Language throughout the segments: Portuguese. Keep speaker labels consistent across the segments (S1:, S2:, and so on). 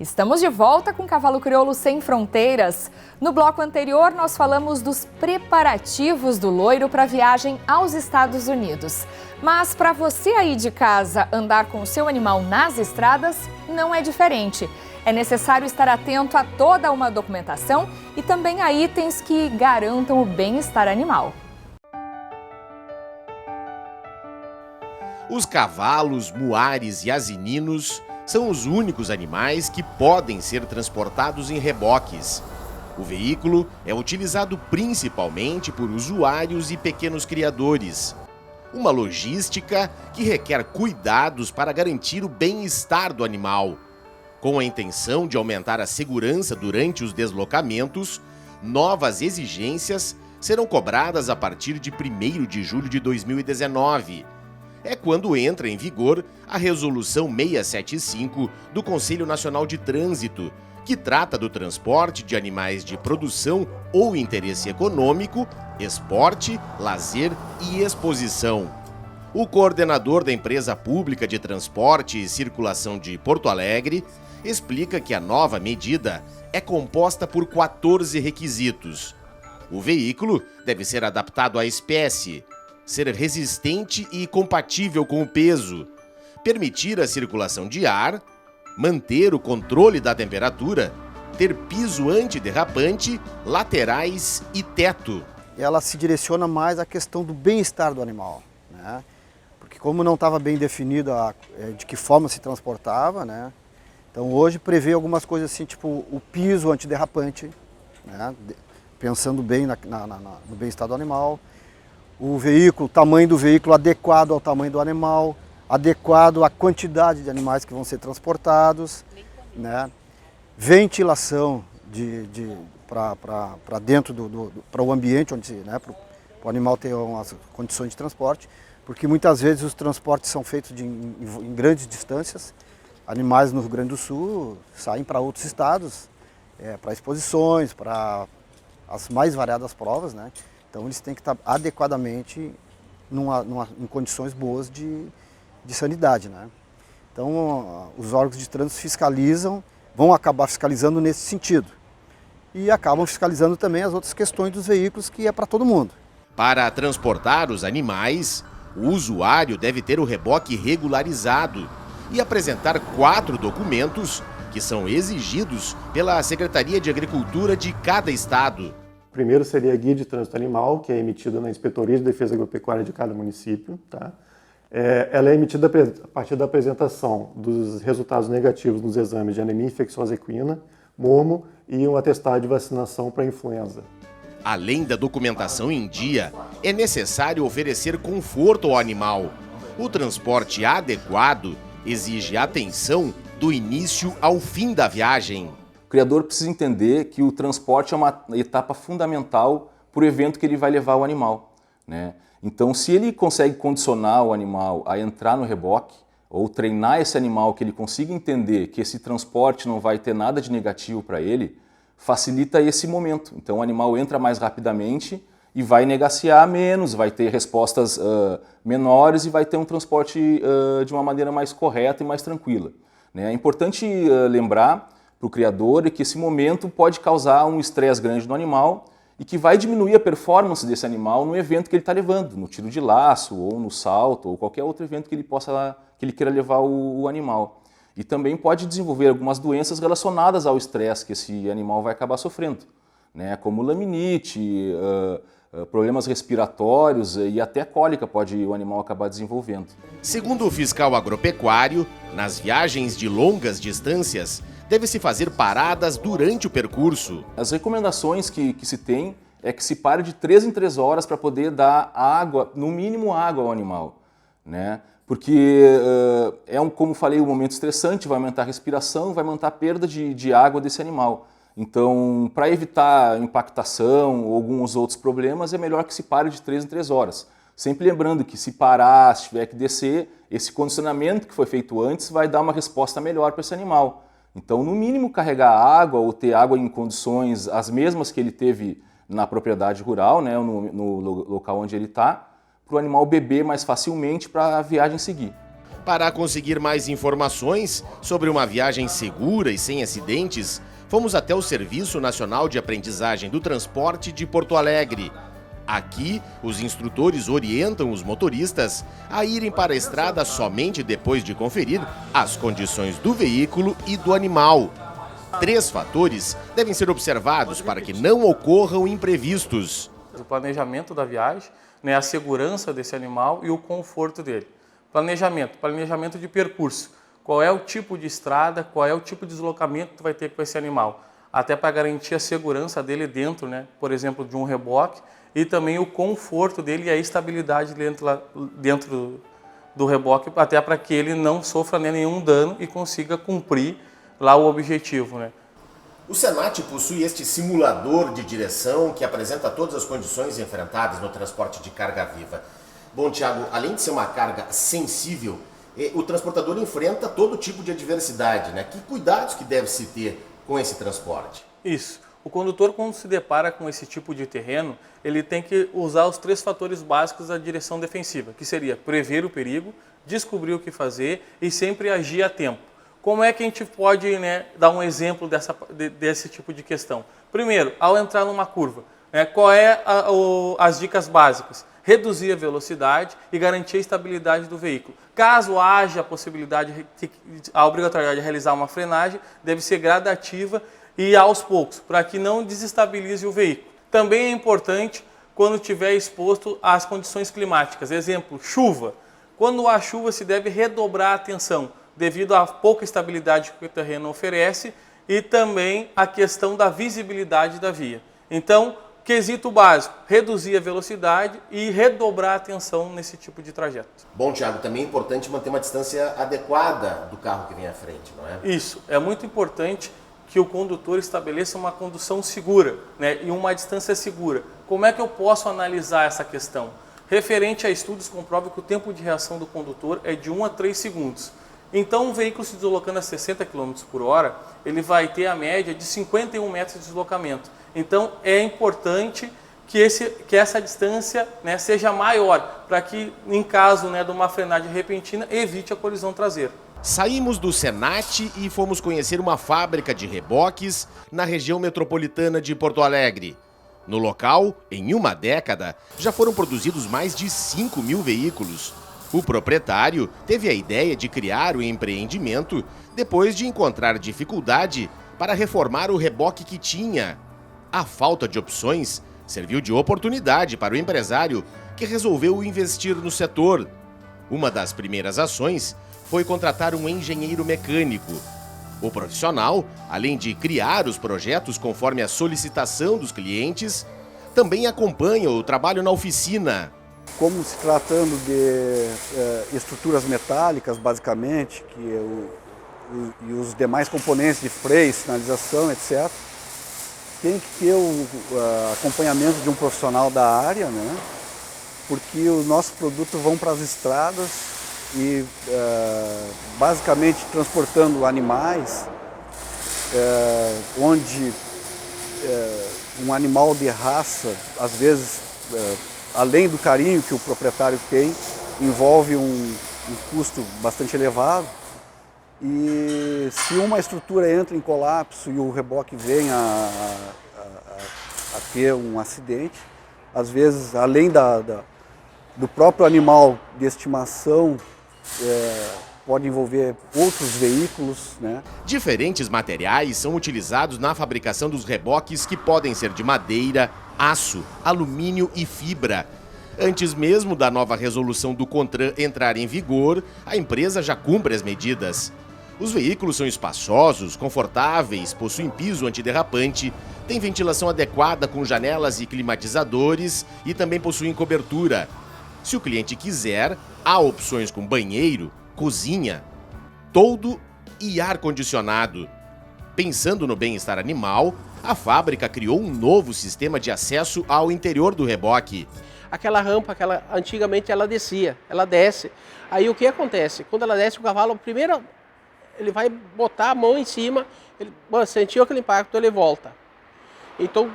S1: Estamos de volta com Cavalo Crioulo Sem Fronteiras. No bloco anterior, nós falamos dos preparativos do loiro para a viagem aos Estados Unidos. Mas para você aí de casa andar com o seu animal nas estradas, não é diferente. É necessário estar atento a toda uma documentação e também a itens que garantam o bem-estar animal.
S2: Os cavalos, muares e asininos são os únicos animais que podem ser transportados em reboques. O veículo é utilizado principalmente por usuários e pequenos criadores. Uma logística que requer cuidados para garantir o bem-estar do animal. Com a intenção de aumentar a segurança durante os deslocamentos, novas exigências serão cobradas a partir de 1º de julho de 2019. É quando entra em vigor a Resolução 675 do Conselho Nacional de Trânsito, que trata do transporte de animais de produção ou interesse econômico, esporte, lazer e exposição. O coordenador da Empresa Pública de Transporte e Circulação de Porto Alegre explica que a nova medida é composta por 14 requisitos. O veículo deve ser adaptado à espécie, ser resistente e compatível com o peso, permitir a circulação de ar, manter o controle da temperatura, ter piso antiderrapante, laterais e teto.
S3: Ela se direciona mais à questão do bem-estar do animal, né? Porque como não estava bem definido de que forma se transportava, né? Então hoje prevê algumas coisas assim, tipo o piso antiderrapante, né? Pensando bem no bem-estar do animal. O veículo, o tamanho do veículo adequado ao tamanho do animal, adequado à quantidade de animais que vão ser transportados, né? Ventilação para dentro para o ambiente, onde, né? Para o animal ter umas condições de transporte, porque muitas vezes os transportes são feitos em grandes distâncias. Animais no Rio Grande do Sul saem para outros estados, para exposições, para as mais variadas provas, né? Então eles têm que estar adequadamente em condições boas de sanidade, né? Então os órgãos de trânsito vão acabar fiscalizando nesse sentido. E acabam fiscalizando também as outras questões dos veículos, que é para todo mundo.
S2: Para transportar os animais, o usuário deve ter o reboque regularizado e apresentar 4 documentos que são exigidos pela Secretaria de Agricultura de cada estado.
S4: O primeiro seria a Guia de Trânsito Animal, que é emitida na Inspetoria de Defesa Agropecuária de cada município. Tá? Ela é emitida a partir da apresentação dos resultados negativos nos exames de anemia infecciosa equina, mormo e um atestado de vacinação para influenza.
S2: Além da documentação em dia, é necessário oferecer conforto ao animal. O transporte adequado exige atenção do início ao fim da viagem.
S5: O criador precisa entender que o transporte é uma etapa fundamental para o evento que ele vai levar o animal, né? Então, se ele consegue condicionar o animal a entrar no reboque, ou treinar esse animal que ele consiga entender que esse transporte não vai ter nada de negativo para ele, facilita esse momento. Então, o animal entra mais rapidamente e vai negaciar menos, vai ter respostas menores e vai ter um transporte de uma maneira mais correta e mais tranquila, né? É importante lembrar para o criador que esse momento pode causar um estresse grande no animal e que vai diminuir a performance desse animal no evento que ele está levando, no tiro de laço, ou no salto, ou qualquer outro evento que ele queira levar o animal. E também pode desenvolver algumas doenças relacionadas ao estresse que esse animal vai acabar sofrendo, né? Como laminite, problemas respiratórios e até cólica pode o animal acabar desenvolvendo.
S2: Segundo o fiscal agropecuário, nas viagens de longas distâncias, deve-se fazer paradas durante o percurso.
S5: As recomendações que se tem é que se pare de 3 em 3 horas para poder dar água, no mínimo água ao animal, né? Porque como falei, um momento estressante, vai aumentar a respiração, vai aumentar a perda de água desse animal. Então, para evitar impactação ou alguns outros problemas, é melhor que se pare de 3 em 3 horas. Sempre lembrando que se parar, se tiver que descer, esse condicionamento que foi feito antes vai dar uma resposta melhor para esse animal. Então, no mínimo, carregar água ou ter água em condições as mesmas que ele teve na propriedade rural, né, no local onde ele está, para o animal beber mais facilmente para a viagem seguir.
S2: Para conseguir mais informações sobre uma viagem segura e sem acidentes, fomos até o Serviço Nacional de Aprendizagem do Transporte de Porto Alegre. Aqui, os instrutores orientam os motoristas a irem para a estrada somente depois de conferir as condições do veículo e do animal. 3 fatores devem ser observados para que não ocorram imprevistos.
S6: O planejamento da viagem, né, a segurança desse animal e o conforto dele. Planejamento de percurso. Qual é o tipo de estrada, qual é o tipo de deslocamento que tu vai ter com esse animal. Até para garantir a segurança dele dentro, né, por exemplo, de um reboque, e também o conforto dele e a estabilidade dentro do reboque, até para que ele não sofra nenhum dano e consiga cumprir lá o objetivo, né.
S2: O Senat possui este simulador de direção que apresenta todas as condições enfrentadas no transporte de carga viva. Bom, Tiago, além de ser uma carga sensível, o transportador enfrenta todo tipo de adversidade, né? Que cuidados que deve-se ter com esse transporte?
S6: Isso. O condutor, quando se depara com esse tipo de terreno, ele tem que usar os 3 fatores básicos da direção defensiva, que seria prever o perigo, descobrir o que fazer e sempre agir a tempo. Como é que a gente pode, né, dar um exemplo desse tipo de questão? Primeiro, ao entrar numa curva, né, qual é as dicas básicas? Reduzir a velocidade e garantir a estabilidade do veículo. Caso haja a obrigatoriedade de realizar uma frenagem, deve ser gradativa e aos poucos, para que não desestabilize o veículo. Também é importante quando estiver exposto às condições climáticas. Exemplo, chuva. Quando há chuva, se deve redobrar a atenção, devido à pouca estabilidade que o terreno oferece e também a questão da visibilidade da via. Então, quesito básico, reduzir a velocidade e redobrar a atenção nesse tipo de trajeto.
S2: Bom, Tiago, também é importante manter uma distância adequada do carro que vem à frente, não é?
S6: Isso, é muito importante que o condutor estabeleça uma condução segura, né, e uma distância segura. Como é que eu posso analisar essa questão? Referente a estudos, comprova que o tempo de reação do condutor é de 1 a 3 segundos. Então, um veículo se deslocando a 60 km por hora, ele vai ter a média de 51 metros de deslocamento. Então, é importante que essa distância, né, seja maior, para que, em caso, né, de uma frenagem repentina, evite a colisão traseira.
S2: Saímos do Senat e fomos conhecer uma fábrica de reboques na região metropolitana de Porto Alegre. No local, em uma década, já foram produzidos mais de 5.000 veículos. O proprietário teve a ideia de criar o empreendimento depois de encontrar dificuldade para reformar o reboque que tinha. A falta de opções serviu de oportunidade para o empresário, que resolveu investir no setor. Uma das primeiras ações foi contratar um engenheiro mecânico. O profissional, além de criar os projetos conforme a solicitação dos clientes, também acompanha o trabalho na oficina.
S3: Como se tratando de estruturas metálicas, basicamente, e os demais componentes de freio, sinalização, etc., tem que ter o acompanhamento de um profissional da área, né? Porque os nossos produtos vão para as estradas e, basicamente, transportando animais, onde um animal de raça, às vezes, além do carinho que o proprietário tem, envolve um custo bastante elevado. E se uma estrutura entra em colapso e o reboque vem a ter um acidente, às vezes, além do próprio animal de estimação, pode envolver outros veículos, né?
S2: Diferentes materiais são utilizados na fabricação dos reboques, que podem ser de madeira, aço, alumínio e fibra. Antes mesmo da nova resolução do CONTRAN entrar em vigor, a empresa já cumpre as medidas. Os veículos são espaçosos, confortáveis, possuem piso antiderrapante, têm ventilação adequada com janelas e climatizadores e também possuem cobertura. Se o cliente quiser, há opções com banheiro, cozinha, toldo e ar-condicionado. Pensando no bem-estar animal, a fábrica criou um novo sistema de acesso ao interior do reboque.
S7: Aquela rampa, antigamente ela descia, ela desce. Aí o que acontece? Quando ela desce, o cavalo, primeiro ele vai botar a mão em cima, ele sentiu aquele impacto, ele volta. Então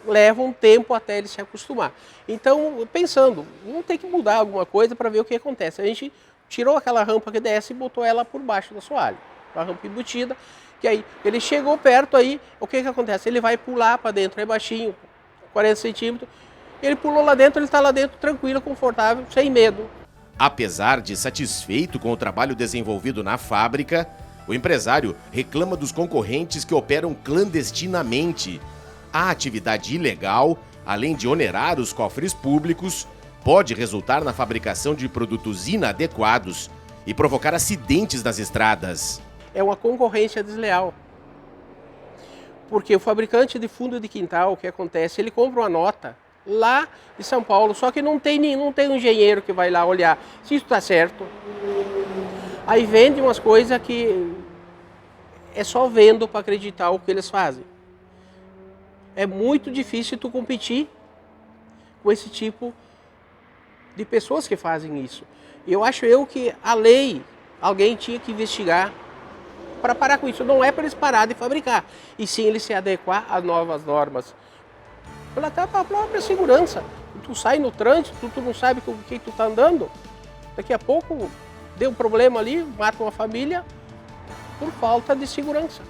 S7: leva um tempo até ele se acostumar. Então, pensando, vamos ter que mudar alguma coisa para ver o que acontece. A gente tirou aquela rampa que desce e botou ela por baixo do assoalho. Uma rampa embutida, que aí ele chegou perto aí, o que acontece? Ele vai pular para dentro, é baixinho, 40 centímetros, ele pulou lá dentro, ele está lá dentro tranquilo, confortável, sem medo.
S2: Apesar de satisfeito com o trabalho desenvolvido na fábrica, o empresário reclama dos concorrentes que operam clandestinamente. A atividade ilegal, além de onerar os cofres públicos, pode resultar na fabricação de produtos inadequados e provocar acidentes nas estradas.
S7: É uma concorrência desleal. Porque o fabricante de fundo de quintal, o que acontece? Ele compra uma nota lá de São Paulo, só que não tem um engenheiro que vai lá olhar se isso está certo. Aí vende umas coisas que é só vendo para acreditar o que eles fazem. É muito difícil tu competir com esse tipo de pessoas que fazem isso. Eu acho que a lei, alguém tinha que investigar para parar com isso. Não é para eles parar de fabricar, e sim eles se adequar às novas normas. Pela própria segurança. Tu sai no trânsito, tu não sabe com quem tu está andando. Daqui a pouco deu um problema ali, mata uma família por falta de segurança.